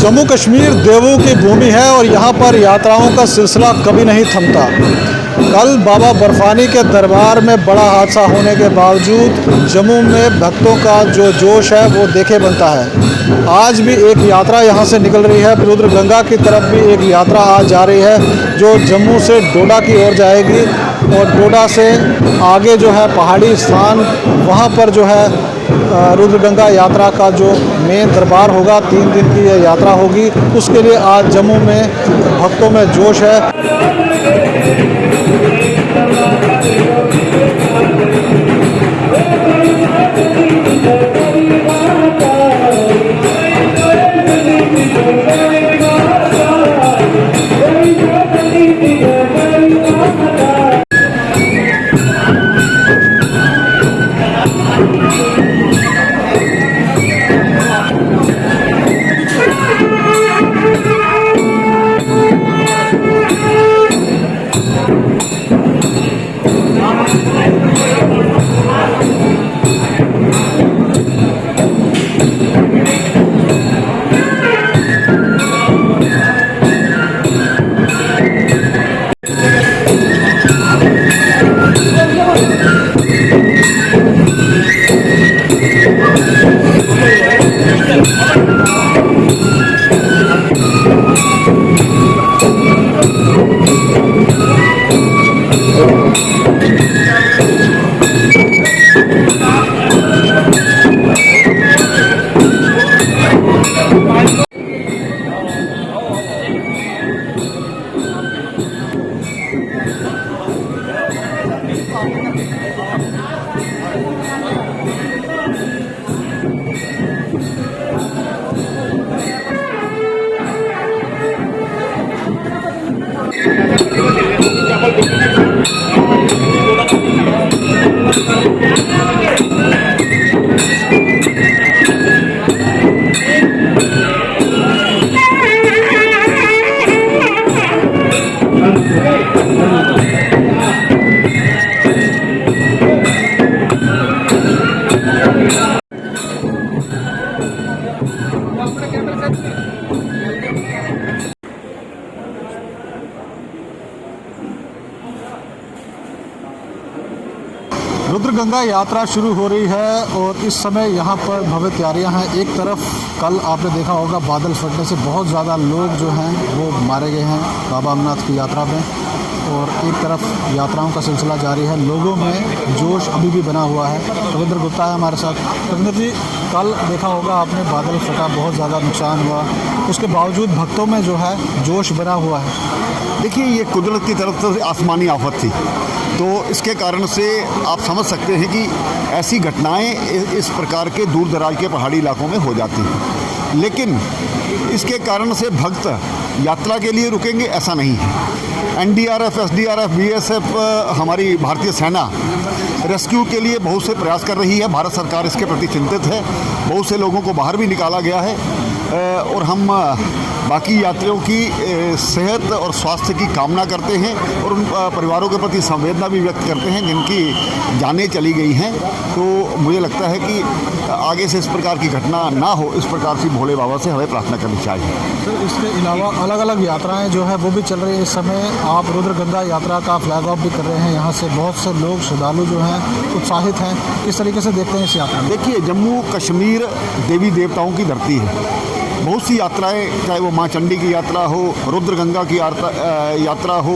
जम्मू कश्मीर देवों की भूमि है और यहाँ पर यात्राओं का सिलसिला कभी नहीं थमता। कल बाबा बर्फानी के दरबार में बड़ा हादसा होने के बावजूद जम्मू में भक्तों का जो जोश है वो देखे बनता है। आज भी एक यात्रा यहाँ से निकल रही है। रुद्र गंगा की तरफ भी एक यात्रा आज जा रही है जो जम्मू से डोडा की ओर जाएगी और डोडा से आगे जो है पहाड़ी स्थान, वहाँ पर जो है रुद्र गंगा यात्रा का जो मेन दरबार होगा, 3 दिन की यह यात्रा होगी। उसके लिए आज जम्मू में भक्तों में जोश है। रुद्र गंगा यात्रा शुरू हो रही है और इस समय यहाँ पर भव्य तैयारियाँ हैं। एक तरफ कल आपने देखा होगा बादल फटने से बहुत ज़्यादा लोग जो हैं वो मारे गए हैं बाबा अमरनाथ की यात्रा में, और एक तरफ यात्राओं का सिलसिला जारी है। लोगों में जोश अभी भी बना हुआ है। रविंद्र गुप्ता है हमारे साथ। रविंद्र जी, कल देखा होगा आपने बादल फटा, बहुत ज़्यादा नुकसान हुआ, उसके बावजूद भक्तों में जो है जोश बना हुआ है। देखिए, ये कुदरत की तरफ से आसमानी आफत थी, तो इसके कारण से आप समझ सकते हैं कि ऐसी घटनाएं इस प्रकार के दूर दराज के पहाड़ी इलाकों में हो जाती हैं। लेकिन इसके कारण से भक्त यात्रा के लिए रुकेंगे ऐसा नहीं है। एनडीआरएफ, एसडीआरएफ, बीएसएफ, हमारी भारतीय सेना रेस्क्यू के लिए बहुत से प्रयास कर रही है। भारत सरकार इसके प्रति चिंतित है। बहुत से लोगों को बाहर भी निकाला गया है और हम बाकी यात्रियों की सेहत और स्वास्थ्य की कामना करते हैं और उन परिवारों के प्रति संवेदना भी व्यक्त करते हैं जिनकी जानें चली गई हैं। तो मुझे लगता है कि आगे से इस प्रकार की घटना ना हो, इस प्रकार से भोले बाबा से हमें प्रार्थना करनी चाहिए। सर, इसके अलावा अलग अलग यात्राएं जो है वो भी चल रही है। इस समय आप रुद्र गंगा यात्रा का फ्लैग ऑफ भी कर रहे हैं। यहाँ से बहुत से लोग श्रद्धालु जो हैं उत्साहित हैं। किस तरीके से देखते हैं इस यात्रा में? देखिए, जम्मू कश्मीर देवी देवताओं की धरती है। बहुत सी यात्राएं, चाहे वो माँ चंडी की यात्रा हो, रुद्र गंगा की यात्रा हो,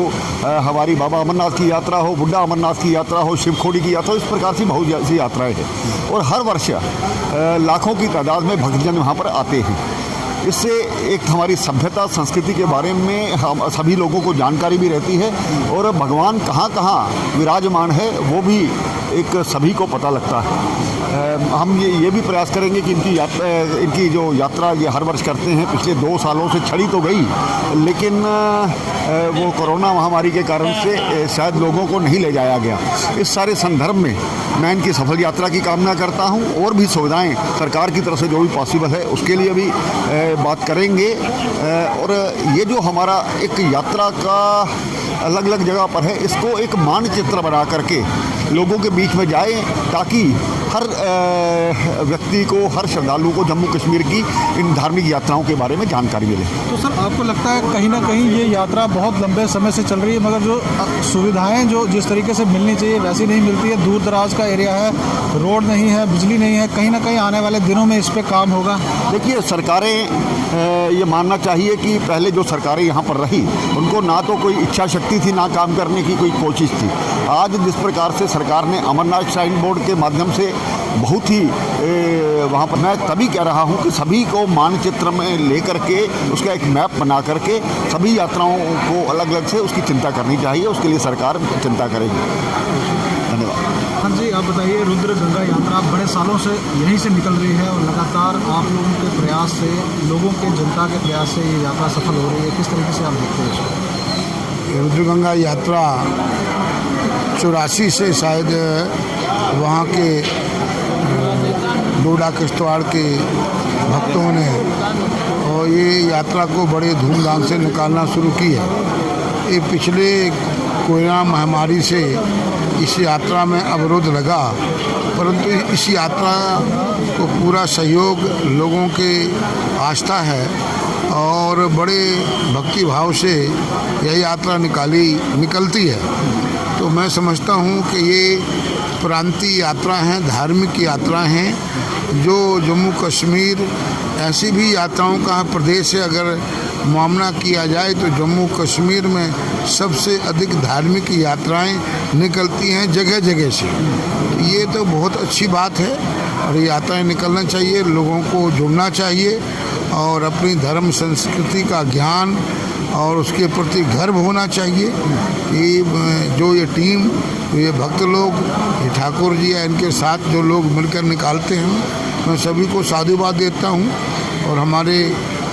हमारी बाबा अमरनाथ की यात्रा हो, बुड्ढा अमरनाथ की यात्रा हो, शिवखोड़ी की यात्रा हो, इस प्रकार से बहुत सी यात्राएं हैं और हर वर्ष लाखों की तादाद में भक्तजन वहाँ पर आते हैं। इससे एक हमारी सभ्यता संस्कृति के बारे में हम सभी लोगों को जानकारी भी रहती है और भगवान कहाँ कहाँ विराजमान है वो भी एक सभी को पता लगता है। हम ये भी प्रयास करेंगे कि इनकी जो यात्रा ये हर वर्ष करते हैं, पिछले 2 सालों से छड़ी तो गई, लेकिन वो कोरोना महामारी के कारण से शायद लोगों को नहीं ले जाया गया। इस सारे संदर्भ में मैं इनकी सफल यात्रा की कामना करता हूं और भी सुविधाएं सरकार की तरफ से जो भी पॉसिबल है उसके लिए भी बात करेंगे। और ये जो हमारा एक यात्रा का अलग अलग जगह पर है, इसको एक मानचित्र बना करके लोगों के बीच में जाए ताकि हर व्यक्ति को, हर श्रद्धालु को जम्मू कश्मीर की इन धार्मिक यात्राओं के बारे में जानकारी मिले। तो सर आपको लगता है कहीं ना कहीं ये यात्रा बहुत लंबे समय से चल रही है, मगर जो सुविधाएं जो जिस तरीके से मिलनी चाहिए वैसी नहीं मिलती है? दूर दराज का एरिया है, रोड नहीं है, बिजली नहीं है, कहीं ना कहीं आने वाले दिनों में इस पर काम होगा। देखिए, सरकारें ये मानना चाहिए कि पहले जो सरकारें यहाँ पर रही उनको ना तो कोई इच्छा शक्ति थी, ना काम करने की कोई कोशिश थी। आज जिस प्रकार से सरकार ने अमरनाथ श्राइन बोर्ड के माध्यम से बहुत ही वहाँ पर, मैं तभी कह रहा हूँ कि सभी को मानचित्र में लेकर के उसका एक मैप बना करके सभी यात्राओं को अलग अलग से उसकी चिंता करनी चाहिए। उसके लिए सरकार चिंता करेगी। धन्यवाद। हाँ जी, आप बताइए, रुद्र गंगा यात्रा बड़े सालों से यहीं से निकल रही है और लगातार आप लोगों के प्रयास से, लोगों के, जनता के प्रयास से ये यात्रा सफल हो रही है। किस तरीके से आप देखते हैं इसको? रुद्र गंगा यात्रा 84 से शायद वहाँ के डोडा किश्तवाड़ के भक्तों ने और ये यात्रा को बड़े धूमधाम से निकालना शुरू की है। ये पिछले कोरोना महामारी से इस यात्रा में अवरोध लगा, परंतु इस यात्रा को पूरा सहयोग लोगों के आस्था है और बड़े भक्ति भाव से यह यात्रा निकलती है। तो मैं समझता हूँ कि ये प्रांतीय यात्रा हैं, धार्मिक यात्रा हैं, जो जम्मू कश्मीर ऐसी भी यात्राओं का प्रदेश है। अगर मामला किया जाए तो जम्मू कश्मीर में सबसे अधिक धार्मिक यात्राएं निकलती हैं जगह जगह से। ये तो बहुत अच्छी बात है और यात्राएं निकलना चाहिए, लोगों को जुड़ना चाहिए और अपनी धर्म संस्कृति का ज्ञान और उसके प्रति गर्व होना चाहिए। कि जो ये टीम, ये भक्त लोग, ये ठाकुर जी या इनके साथ जो लोग मिलकर निकालते हैं, मैं सभी को साधुवाद देता हूँ। और हमारे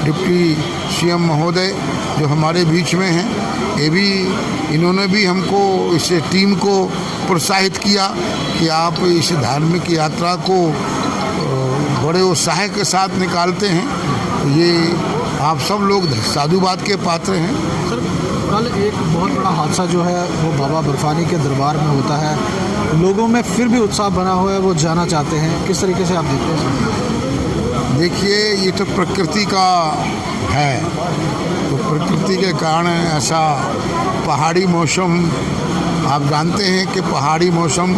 डिप्टी सीएम महोदय जो हमारे बीच में हैं, ये भी, इन्होंने भी हमको, इस टीम को प्रोत्साहित किया कि आप इस धार्मिक यात्रा को बड़े उत्साह के साथ निकालते हैं। ये आप सब लोग साधुवाद के पात्र हैं। सर, कल एक बहुत बड़ा हादसा जो है वो बाबा बर्फानी के दरबार में होता है, लोगों में फिर भी उत्साह बना हुआ है, वो जाना चाहते हैं। किस तरीके से आप देखते हैं? देखिए, ये तो प्रकृति का है, तो प्रकृति के कारण ऐसा पहाड़ी मौसम, आप जानते हैं कि पहाड़ी मौसम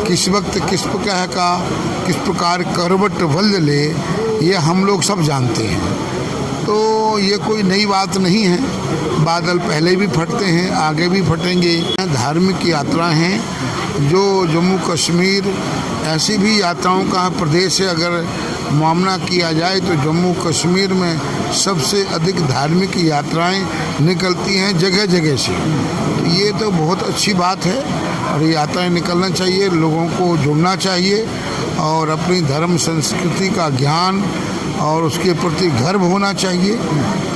किस वक्त किस प्रकार करवट बदल ले, ये हम लोग सब जानते हैं। तो ये कोई नई बात नहीं है, बादल पहले भी फटते हैं, आगे भी फटेंगे। धार्मिक यात्रा हैं जो जम्मू कश्मीर ऐसी भी यात्राओं का प्रदेश है। अगर मामला किया जाए तो जम्मू कश्मीर में सबसे अधिक धार्मिक यात्राएं निकलती हैं जगह जगह से। ये तो बहुत अच्छी बात है और यात्राएं निकलना चाहिए, लोगों को जुड़ना चाहिए और अपनी धर्म संस्कृति का ज्ञान और उसके प्रति गर्व होना चाहिए।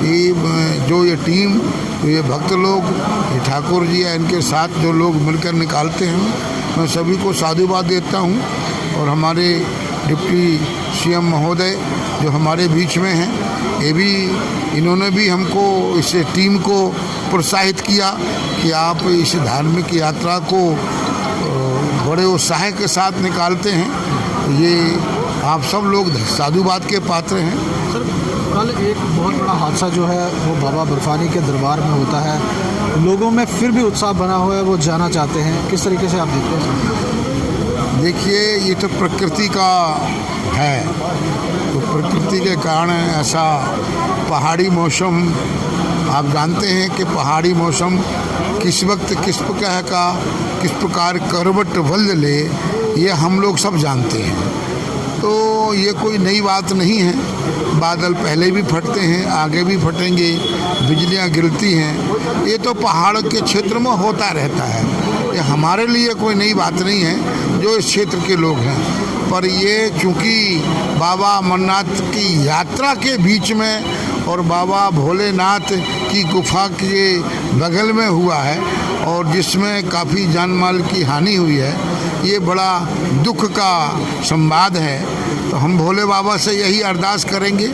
कि जो ये टीम, ये भक्त लोग, ये ठाकुर जी या इनके साथ जो लोग मिलकर निकालते हैं, मैं सभी को साधुवाद देता हूँ। और हमारे डिप्टी सीएम महोदय जो हमारे बीच में हैं, ये भी, इन्होंने भी हमको, इस टीम को प्रोत्साहित किया कि आप इस धार्मिक यात्रा को बड़े उत्साह के साथ निकालते हैं। ये आप सब लोग साधुवाद के पात्र हैं। सर, कल एक बहुत बड़ा हादसा जो है वो बाबा बर्फानी के दरबार में होता है, लोगों में फिर भी उत्साह बना हुआ है, वो जाना चाहते हैं। किस तरीके से आप देखते हैं? देखिए, ये तो प्रकृति का है, तो प्रकृति के कारण ऐसा पहाड़ी मौसम, आप जानते हैं कि पहाड़ी मौसम किस वक्त किस प्रकार करवट बदल ले, ये हम लोग सब जानते हैं। तो ये कोई नई बात नहीं है, बादल पहले भी फटते हैं, आगे भी फटेंगे, बिजलियां गिरती हैं। ये तो पहाड़ के क्षेत्र में होता रहता है, ये हमारे लिए कोई नई बात नहीं है जो इस क्षेत्र के लोग हैं। पर ये चूँकि बाबा अमरनाथ की यात्रा के बीच में और बाबा भोलेनाथ की गुफा के बगल में हुआ है और जिसमें काफ़ी जान माल की हानि हुई है, ये बड़ा दुख का संवाद है। तो हम भोले बाबा से यही अरदास करेंगे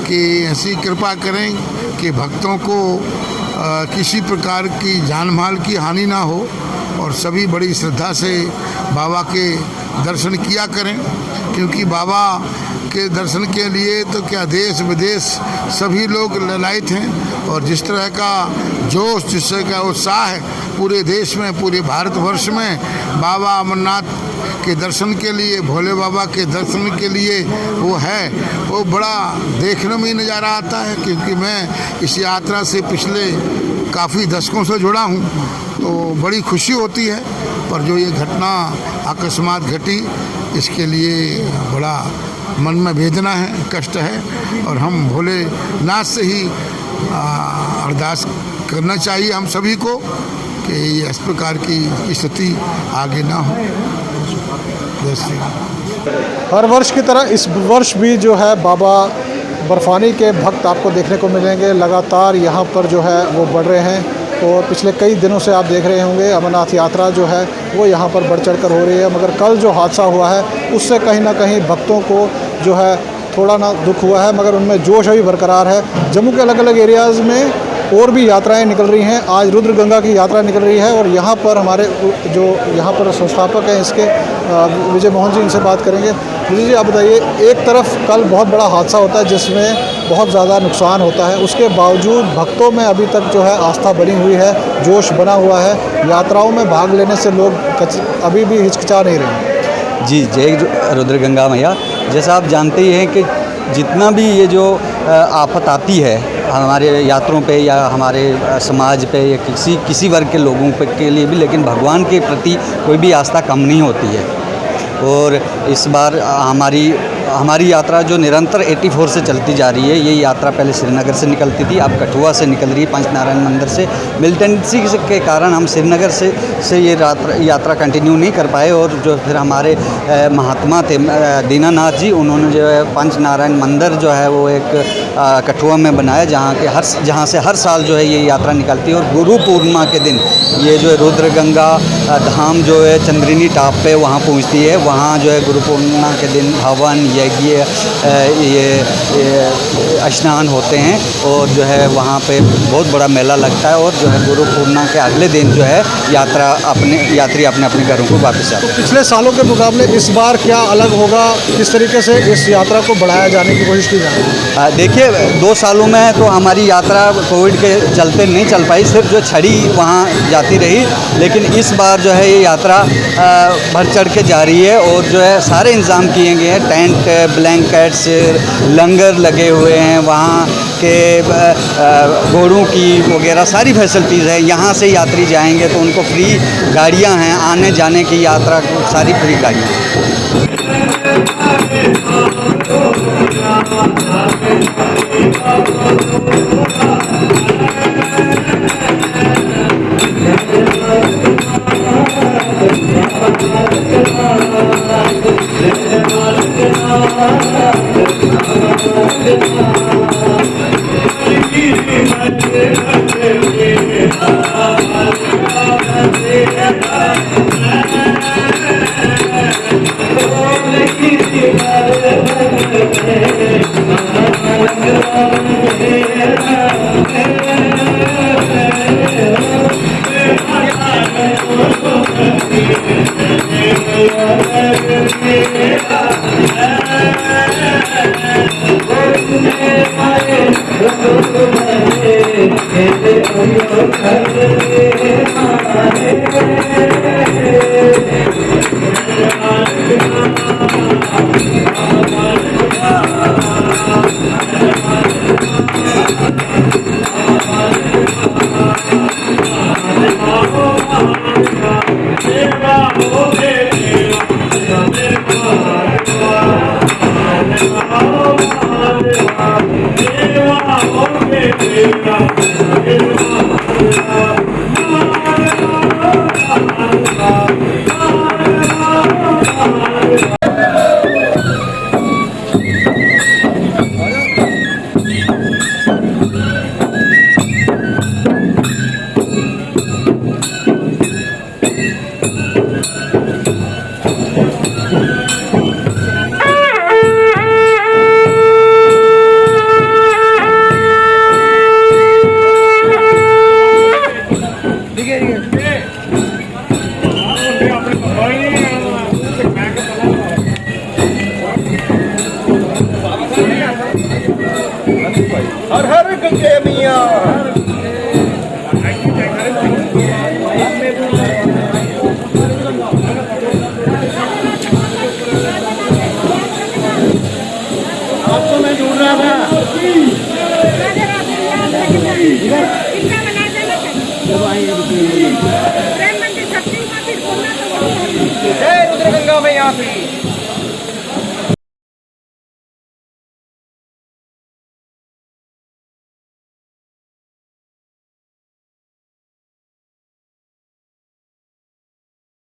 कि ऐसी कृपा करें कि भक्तों को किसी प्रकार की जान माल की हानि ना हो और सभी बड़ी श्रद्धा से बाबा के दर्शन किया करें, क्योंकि बाबा के दर्शन के लिए तो क्या देश विदेश सभी लोग ललायत हैं। और जिस तरह का जोश, जिस तरह का उत्साह है पूरे देश में, पूरे भारतवर्ष में बाबा अमरनाथ के दर्शन के लिए, भोले बाबा के दर्शन के लिए वो है, वो बड़ा देखने में ही नज़ारा आता है। क्योंकि मैं इस यात्रा से पिछले काफ़ी दशकों से जुड़ा हूँ, तो बड़ी खुशी होती है। पर जो ये घटना अकस्मात घटी, इसके लिए बड़ा मन में वेदना है, कष्ट है। और हम भोलेनाथ से ही अरदास करना चाहिए हम सभी को कि इस प्रकार की स्थिति आगे ना हो। जैसे हर वर्ष की तरह इस वर्ष भी जो है बाबा बर्फानी के भक्त आपको देखने को मिलेंगे। लगातार यहाँ पर जो है वो बढ़ रहे हैं और पिछले कई दिनों से आप देख रहे होंगे अमरनाथ यात्रा जो है वो यहाँ पर बढ़ चढ़ कर हो रही है। मगर कल जो हादसा हुआ है उससे कहीं ना कहीं भक्तों को जो है थोड़ा ना दुख हुआ है, मगर उनमें जोश अभी बरकरार है। जम्मू के अलग अलग एरियाज़ में और भी यात्राएं निकल रही हैं। आज रुद्र गंगा की यात्रा निकल रही है और यहाँ पर हमारे जो यहाँ पर संस्थापक हैं इसके विजय मोहन जी, इनसे बात करेंगे। विजय जी, आप बताइए, एक तरफ कल बहुत बड़ा हादसा होता है जिसमें बहुत ज़्यादा नुकसान होता है, उसके बावजूद भक्तों में अभी तक जो है आस्था बनी हुई है, जोश बना हुआ है। यात्राओं में भाग लेने से लोग अभी भी हिचकिचा नहीं रहे। जी, जय रुद्र गंगा मैया। जैसा आप जानते ही हैं कि जितना भी ये जो आफत आती है हमारे यात्रों पे या हमारे समाज पे या किसी वर्ग के लोगों पे के लिए भी, लेकिन भगवान के प्रति कोई भी आस्था कम नहीं होती है। और इस बार हमारी यात्रा जो निरंतर 84 से चलती जा रही है, ये यात्रा पहले श्रीनगर से निकलती थी, अब कठुआ से निकल रही है, पंचनारायण मंदिर से। मिलिटेंसी के कारण हम श्रीनगर से ये यात्रा कंटिन्यू नहीं कर पाए। और जो फिर हमारे महात्मा थे दीनानाथ जी, उन्होंने जो है पंचनारायण मंदिर जो है वो एक कठुआ में बनाया, जहाँ से हर साल जो है ये यात्रा निकलती है। और गुरु पूर्णिमा के दिन ये जो है रुद्र गंगा धाम जो है चंद्रिनी टाप पे वहाँ पहुँचती है। वहाँ जो है गुरु पूर्णिमा के दिन हवन यज्ञ ये स्नान होते हैं और जो है वहाँ पे बहुत बड़ा मेला लगता है। और जो है गुरु पूर्णिमा के अगले दिन जो है यात्री अपने अपने घरों को वापस आते हैं। पिछले सालों के मुकाबले इस बार क्या अलग होगा, किस तरीके से इस यात्रा को बढ़ाया जाने की कोशिश की जा रही है? देखिए, 2 सालों में तो हमारी यात्रा कोविड के चलते नहीं चल पाई, सिर्फ जो छड़ी वहाँ जाती रही। लेकिन इस बार जो है ये यात्रा बढ़ चढ़ के जा रही है और जो है सारे इंतज़ाम किए गए हैं। टेंट, ब्लैंकेट्स, लंगर लगे हुए हैं, वहाँ के घोड़ों की वगैरह सारी फैसिलिटीज़ है। यहाँ से यात्री जाएंगे तो उनको फ्री गाड़ियाँ हैं, आने जाने की यात्रा सारी फ्री गाड़ियाँ हैं। के मियाँ आपको मैं ढूंढ रहा था। जय रुद्र गंगा मैया की।